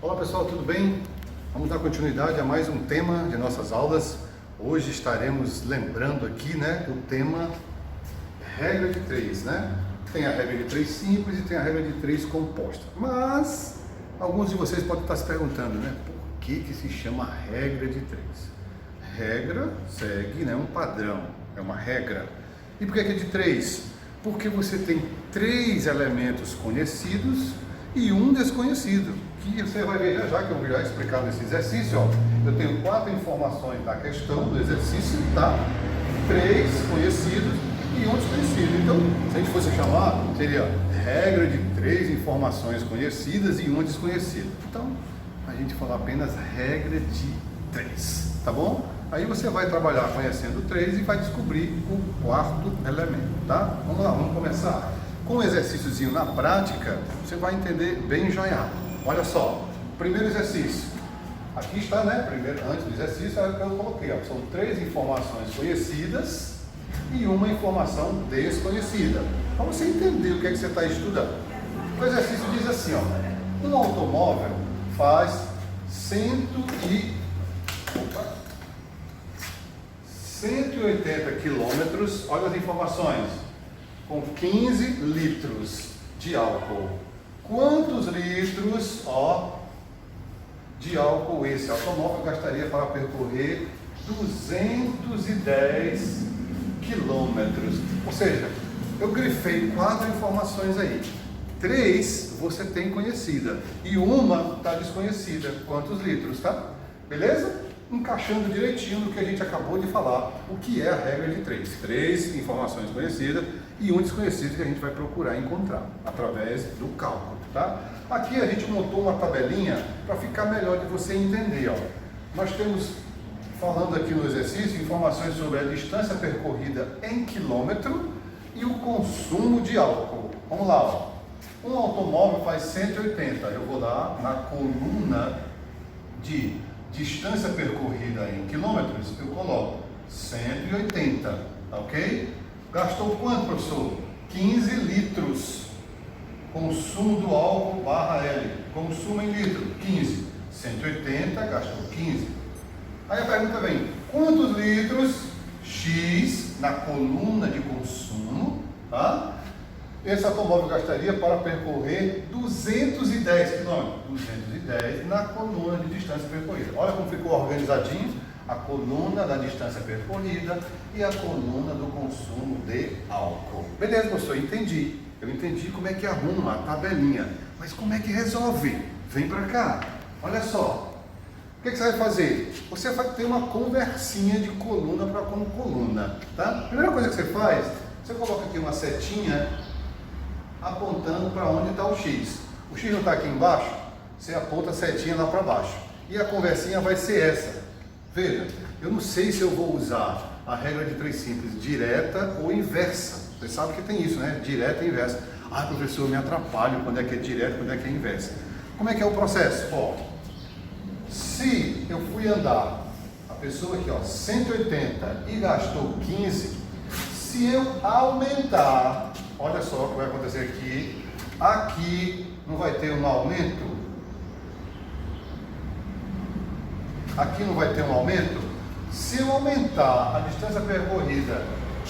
Olá pessoal, tudo bem? Vamos dar continuidade a mais um tema de nossas aulas. Hoje estaremos lembrando aqui, o tema regra de 3, Tem a regra de 3 simples e tem a regra de 3 composta. Mas alguns de vocês podem estar se perguntando, por que se chama regra de 3? Regra segue, um padrão, é uma regra. E por que é de 3? Porque você tem 3 elementos conhecidos e um desconhecido, que você vai ver já que eu vou já explicar nesse exercício. Eu tenho 4 informações da questão do exercício, 3 conhecidos e um desconhecido. Então, se a gente fosse chamar, seria regra de 3 informações conhecidas e um desconhecido. Então, a gente fala apenas regra de 3, tá bom? Aí você vai trabalhar conhecendo 3 e vai descobrir o 4º elemento, tá? Vamos lá, vamos começar. Com o exercíciozinho na prática, você vai entender bem joiado. Olha só, primeiro exercício. Aqui está, primeiro, antes do exercício, é o que eu coloquei. São 3 informações conhecidas e uma informação desconhecida. Para você entender o que é que você está estudando. O exercício diz assim, um automóvel faz 180 quilômetros, olha as informações, com 15 litros de álcool. Quantos litros de álcool esse automóvel gastaria para percorrer 210 quilômetros? Ou seja, eu grifei 4 informações aí. 3 você tem conhecida e uma está desconhecida. Quantos litros, tá? Beleza? Encaixando direitinho no que a gente acabou de falar, o que é a regra de 3. 3 informações conhecidas e um desconhecido que a gente vai procurar encontrar através do cálculo, tá? Aqui a gente montou uma tabelinha para ficar melhor de você entender, Nós temos, falando aqui no exercício, informações sobre a distância percorrida em quilômetro e o consumo de álcool. Vamos lá, Um automóvel faz 180, eu vou lá na coluna de distância percorrida em quilômetros, eu coloco 180, tá ok? Gastou quanto, professor? 15 litros. Consumo do álcool barra L. Consumo em litro, 15. 180, gastou 15. Aí a pergunta vem, quantos litros X na coluna de consumo, esse automóvel gastaria para percorrer 210 km. 210 na coluna de distância percorrida. Olha como ficou organizadinho a coluna da distância percorrida e a coluna do consumo de álcool. Beleza, professor, entendi. Eu entendi como é que arruma a tabelinha. Mas como é que resolve? Vem para cá. Olha só. O que você vai fazer? Você vai ter uma conversinha de coluna para coluna, tá? Primeira coisa que você faz, você coloca aqui uma setinha apontando para onde está o X. O X não está aqui embaixo? Você aponta a setinha lá para baixo. E a conversinha vai ser essa. Veja, eu não sei se eu vou usar a regra de 3 simples direta ou inversa. Você sabe que tem isso, Direta e inversa. Professor, eu me atrapalho quando é que é direta e quando é que é inversa. Como é que é o processo? Se eu fui andar, a pessoa aqui, 180 e gastou 15, se eu aumentar, olha só o que vai acontecer aqui. Aqui não vai ter um aumento? Aqui não vai ter um aumento? Se eu aumentar a distância percorrida,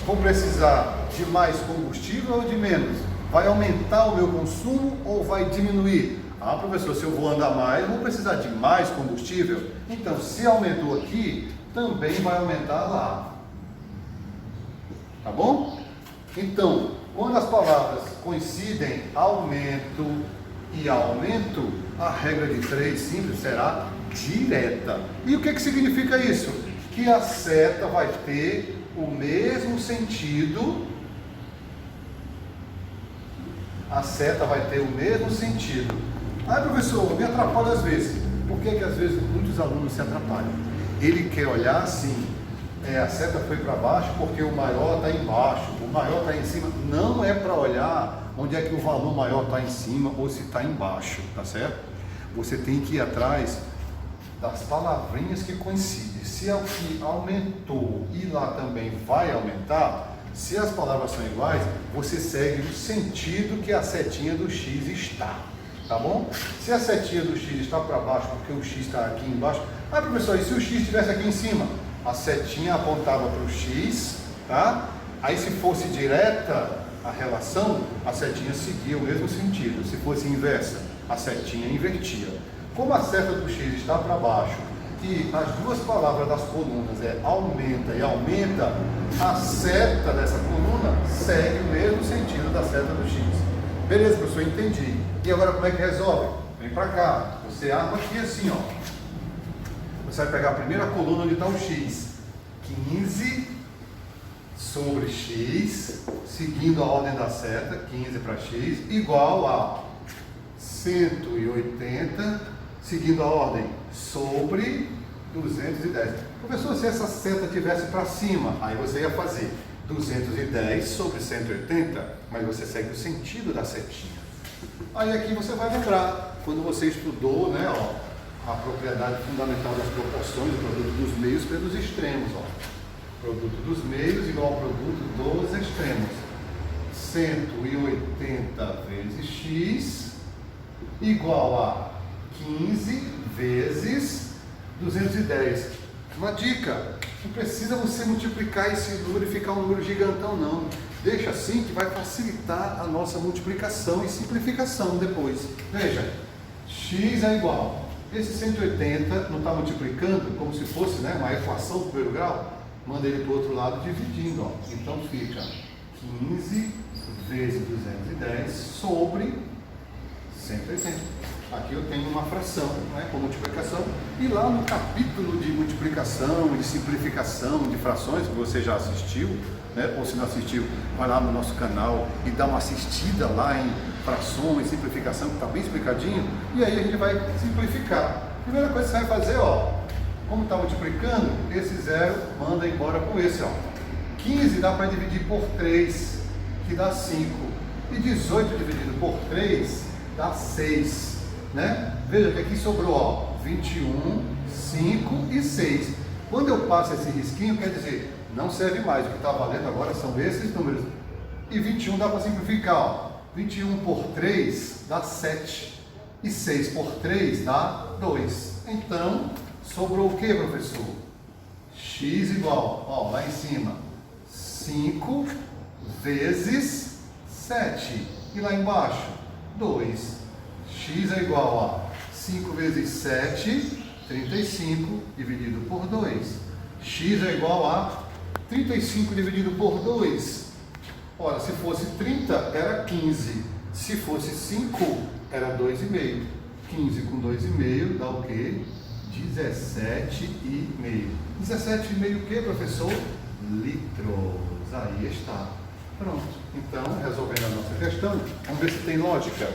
vou precisar de mais combustível ou de menos? Vai aumentar o meu consumo ou vai diminuir? Professor, se eu vou andar mais, vou precisar de mais combustível? Então, se aumentou aqui, também vai aumentar lá. Tá bom? Então, quando as palavras coincidem, aumento e aumento, a regra de 3 simples será direta. E o que significa isso? Que a seta vai ter o mesmo sentido. A seta vai ter o mesmo sentido. Professor, me atrapalha às vezes. Por que às vezes muitos alunos se atrapalham? Ele quer olhar assim, a seta foi para baixo porque o maior está embaixo, o maior está em cima. Não é para olhar onde é que o valor maior está em cima ou se está embaixo, tá certo? Você tem que ir atrás das palavrinhas que coincidem. Se é o que aumentou e lá também vai aumentar, se as palavras são iguais, você segue o sentido que a setinha do X está. tá bom? Se a setinha do X está para baixo, porque o X está aqui embaixo, professor, e se o X estivesse aqui em cima? A setinha apontava para o X, tá? Aí se fosse direta a relação, a setinha seguia o mesmo sentido. Se fosse inversa, a setinha invertia. Como a seta do X está para baixo e as duas palavras das colunas é aumenta e aumenta, a seta dessa coluna segue o mesmo sentido da seta do X. Beleza, professor, entendi. E agora como é que resolve? Vem para cá. Você arma aqui assim, ó. Você vai pegar a primeira coluna onde está o X. 15 sobre X, seguindo a ordem da seta, 15 para X, igual a 180, seguindo a ordem, sobre 210. Professor, se essa seta estivesse para cima, aí você ia fazer 210 sobre 180, mas você segue o sentido da setinha. Aí aqui você vai lembrar, quando você estudou, né, ó, a propriedade fundamental das proporções, o produto dos meios pelos extremos, ó. Produto dos meios igual ao produto dos extremos. 180 vezes x igual a 15 vezes 210. Uma dica, não precisa você multiplicar esse número e ficar um número gigantão, não. Deixa assim que vai facilitar a nossa multiplicação e simplificação depois. Veja, x é igual. Esse 180 não está multiplicando como se fosse, né, uma equação do primeiro grau? Manda ele para o outro lado dividindo, ó. Então fica 15 vezes 210 sobre 180. Aqui eu tenho uma fração, né, com multiplicação. E lá no capítulo de multiplicação, de simplificação, de frações, que você já assistiu, né, ou se não assistiu, vai lá no nosso canal e dá uma assistida lá em frações, simplificação, que está bem explicadinho. E aí a gente vai simplificar. Primeira coisa que você vai fazer, ó. Como está multiplicando, esse zero manda embora com esse, ó. 15 dá para dividir por 3, que dá 5. E 18 dividido por 3 dá 6, né? Veja que aqui sobrou, ó, 21, 5 e 6. Quando eu passo esse risquinho, quer dizer, não serve mais. O que está valendo agora são esses números. E 21 dá para simplificar, ó. 21 por 3 dá 7. E 6 por 3 dá 2. Então, sobrou o que, professor? X igual, ó, lá em cima, 5 vezes 7. E lá embaixo, 2. X é igual a 5 vezes 7, 35, dividido por 2. X é igual a 35 dividido por 2. Ora, se fosse 30, era 15. Se fosse 5, era 2,5. 15 com 2,5 dá o quê? 17,5. 17,5 o que, professor? Litros. Aí está. Pronto. Então, resolvendo a nossa questão, vamos ver se tem lógica.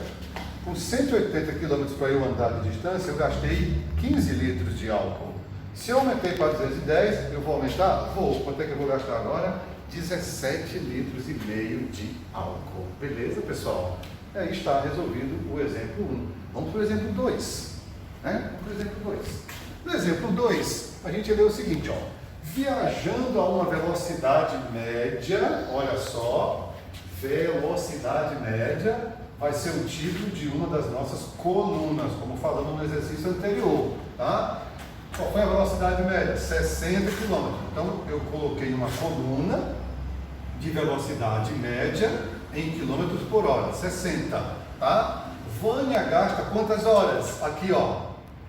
Com 180 km para eu andar de distância, eu gastei 15 litros de álcool. Se eu aumentei para 210, eu vou aumentar? Vou. Quanto é que eu vou gastar agora? 17,5 litros de álcool. Beleza, pessoal? E aí está resolvido o exemplo 1. Vamos para o exemplo 2. Né? Vamos para o exemplo 2. No exemplo 2, a gente lê o seguinte, ó. Viajando a uma velocidade média, olha só, velocidade média vai ser o título de uma das nossas colunas, como falamos no exercício anterior, tá? Qual foi a velocidade média? 60 km. Então, eu coloquei uma coluna de velocidade média em quilômetros por hora, 60, tá? Vânia gasta quantas horas? Aqui, ó,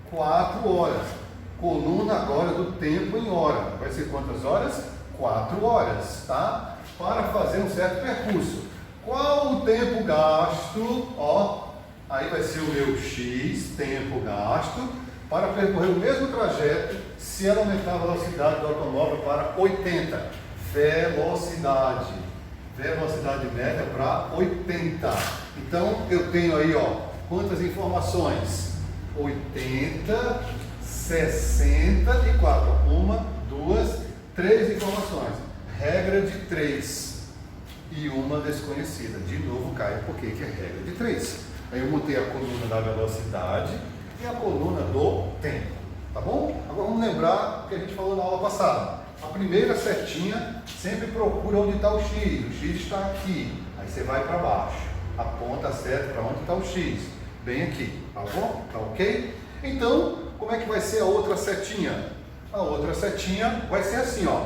4 horas. Coluna agora do tempo em hora. Vai ser quantas horas? 4 horas, tá? Para fazer um certo percurso. Qual o tempo gasto? Ó, aí vai ser o meu X, tempo gasto, para percorrer o mesmo trajeto se ela aumentar a velocidade do automóvel para 80. Velocidade. Velocidade média para 80. Então, eu tenho aí, ó, quantas informações? 80, 64. 1, 2, 3 informações. Regra de 3. E uma desconhecida. De novo cai, porque que é regra de 3. Aí eu montei a coluna da velocidade e a coluna do tempo. Tá bom? Agora vamos lembrar o que a gente falou na aula passada. A primeira setinha sempre procura onde está o X. O X está aqui. Aí você vai para baixo. Aponta a seta para onde está o X. bem aqui, tá bom? Tá ok? Então, como é que vai ser a outra setinha? A outra setinha vai ser assim, ó.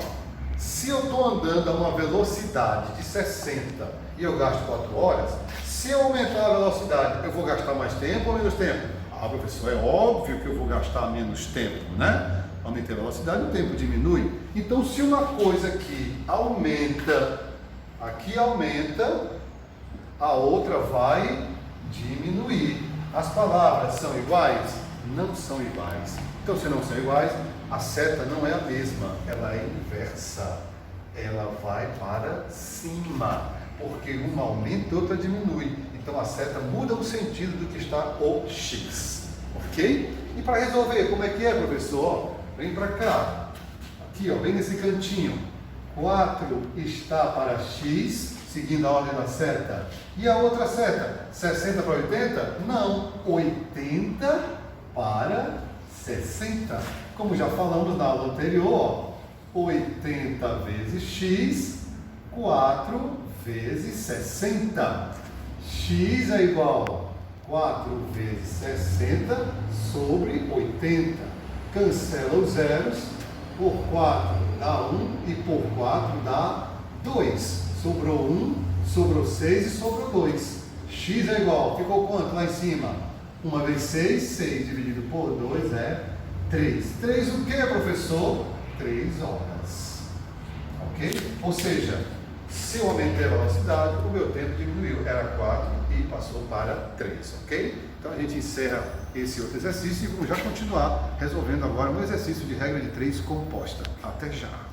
Se eu estou andando a uma velocidade de 60 e eu gasto 4 horas, se eu aumentar a velocidade, eu vou gastar mais tempo ou menos tempo? Ah, professor, é óbvio que eu vou gastar menos tempo, né? Aumentei a velocidade, o tempo diminui. Então, se uma coisa aqui aumenta, a outra vai diminuir. As palavras são iguais? Não são iguais. Então, se não são iguais, a seta não é a mesma, ela é inversa. Ela vai para cima, porque uma aumenta e outra diminui. Então, a seta muda o sentido do que está o X. Ok? E para resolver, como é que é, professor? Vem para cá. Aqui, ó, bem nesse cantinho. 4 está para X, seguindo a ordem da seta. E a outra seta? 60 para 80? Não, 80 para 60. Como já falamos na aula anterior, 80 vezes X, 4 vezes 60. X é igual a 4 vezes 60 sobre 80. Cancela os zeros, por 4 dá 1 e por 4 dá 2. Sobrou 1, sobrou 6 e sobrou 2. X é igual, ficou quanto lá em cima? 1 vezes 6, 6 dividido por 2 é 3. 3 o que, professor? 3 horas. Ok? Ou seja, se eu aumentei a velocidade, o meu tempo diminuiu. Era 4 e passou para 3. Ok? Então a gente encerra esse outro exercício e vamos já continuar resolvendo agora um exercício de regra de 3 composta. Até já!